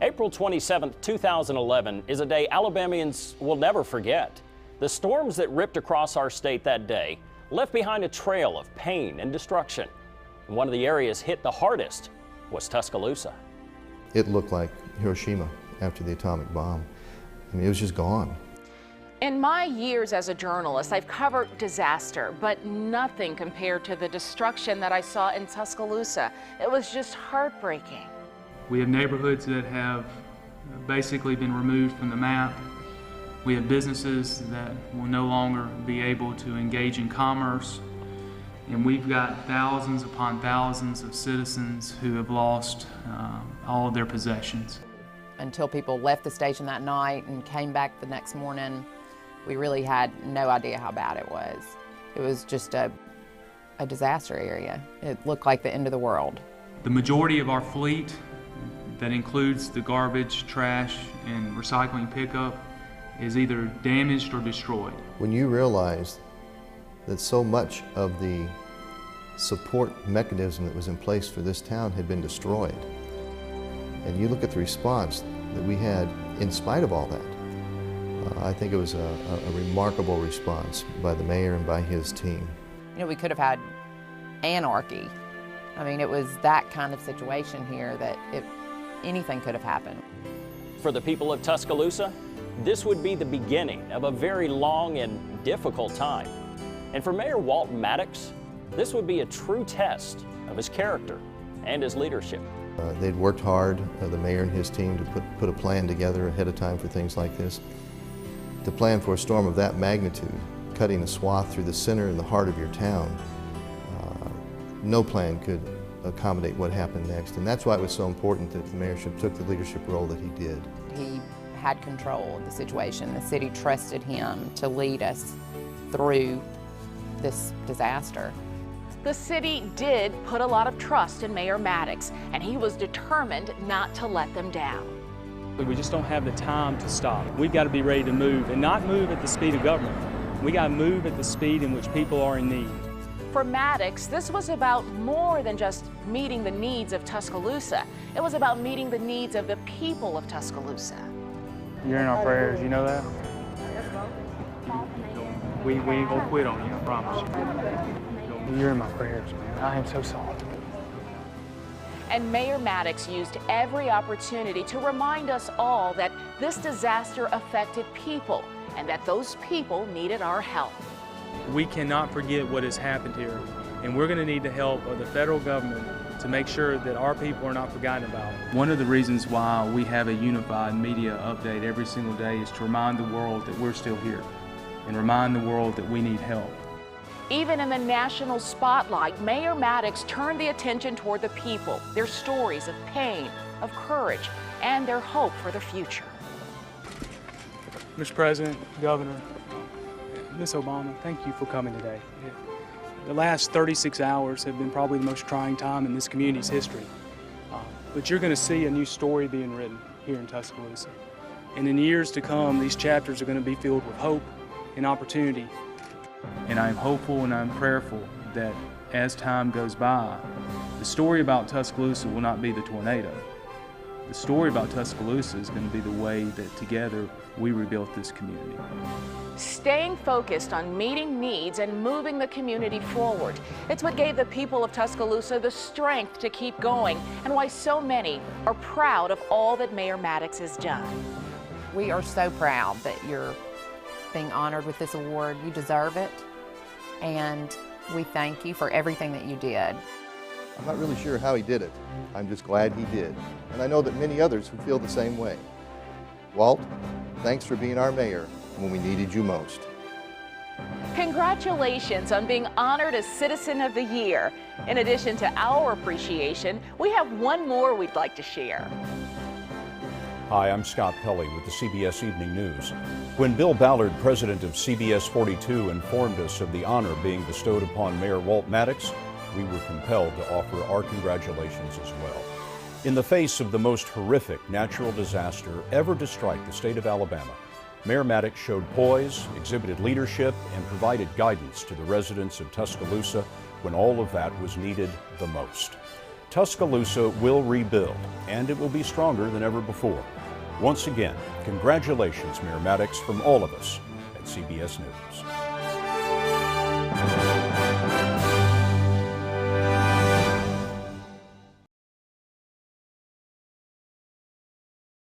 April 27, 2011 is a day Alabamians will never forget. The storms that ripped across our state that day left behind a trail of pain and destruction. And one of the areas hit the hardest was Tuscaloosa. It looked like Hiroshima after the atomic bomb. I mean, it was just gone. In my years as a journalist, I've covered disaster, but nothing compared to the destruction that I saw in Tuscaloosa. It was just heartbreaking. We have neighborhoods that have basically been removed from the map. We have businesses that will no longer be able to engage in commerce. And we've got thousands upon thousands of citizens who have lost all of their possessions. Until people left the station that night and came back the next morning, we really had no idea how bad it was. It was just a disaster area. It looked like the end of the world. The majority of our fleet, that includes the garbage, trash, and recycling pickup, is either damaged or destroyed. When you realize that so much of the support mechanism that was in place for this town had been destroyed, and you look at the response that we had in spite of all that, I think it was a remarkable response by the mayor and by his team. You know, we could have had anarchy. I mean, it was that kind of situation here that anything could have happened. For the people of Tuscaloosa, this would be the beginning of a very long and difficult time. And for Mayor Walter Maddox, this would be a true test of his character and his leadership. They'd worked hard, the mayor and his team, to put a plan together ahead of time for things like this. To plan for a storm of that magnitude, cutting a swath through the center and the heart of your town, no plan could accommodate what happened next. And that's why it was so important that the mayorship took the leadership role that he did. He had control of the situation. The city trusted him to lead us through this disaster. The city did put a lot of trust in Mayor Maddox, and he was determined not to let them down. We just don't have the time to stop. We've got to be ready to move, and not move at the speed of government. We got to move at the speed in which people are in need. For Maddox, this was about more than just meeting the needs of Tuscaloosa. It was about meeting the needs of the people of Tuscaloosa. You're in our prayers, you know that? We ain't gonna quit on you, I promise you. You're in my prayers, man. I am so sorry. And Mayor Maddox used every opportunity to remind us all that this disaster affected people and that those people needed our help. We cannot forget what has happened here, and we're going to need the help of the federal government to make sure that our people are not forgotten about. One of the reasons why we have a unified media update every single day is to remind the world that we're still here and remind the world that we need help. Even in the national spotlight, Mayor Maddox turned the attention toward the people, their stories of pain, of courage, and their hope for the future. Mr. President, Governor, Ms. Obama, thank you for coming today. The last 36 hours have been probably the most trying time in this community's history. But you're going to see a new story being written here in Tuscaloosa. And in years to come, these chapters are going to be filled with hope and opportunity. And I'm hopeful and I'm prayerful that as time goes by, the story about Tuscaloosa will not be the tornado. The story about Tuscaloosa is going to be the way that together we rebuilt this community. Staying focused on meeting needs and moving the community forward. It's what gave the people of Tuscaloosa the strength to keep going, and why so many are proud of all that Mayor Maddox has done. We are so proud that you're being honored with this award. You deserve it, and we thank you for everything that you did. I'm not really sure how he did it. I'm just glad he did. And I know that many others would feel the same way. Walt, thanks for being our mayor when we needed you most. Congratulations on being honored as Citizen of the Year. In addition to our appreciation, we have one more we'd like to share. Hi, I'm Scott Pelley with the CBS Evening News. When Bill Ballard, president of CBS 42, informed us of the honor being bestowed upon Mayor Walt Maddox, we were compelled to offer our congratulations as well. In the face of the most horrific natural disaster ever to strike the state of Alabama, Mayor Maddox showed poise, exhibited leadership, and provided guidance to the residents of Tuscaloosa when all of that was needed the most. Tuscaloosa will rebuild, and it will be stronger than ever before. Once again, congratulations, Mayor Maddox, from all of us at CBS News.